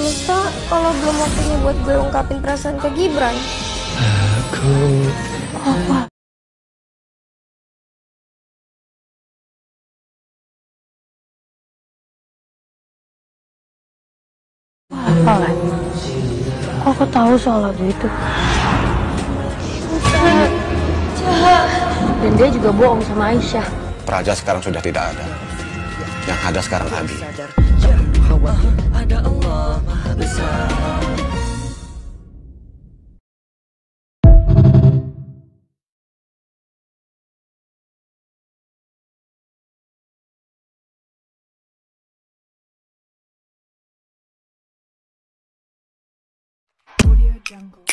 Masa kalau belum waktunya buat gue ungkapin perasaan ke Gibran? Aku Apa lah? Kok aku tahu soal lagu itu? Dan dia juga bohong sama Aisyah. Praja sekarang sudah tidak ada. Yang ada sekarang Abi. Ada Allah Maha Besar. Audio Jungle.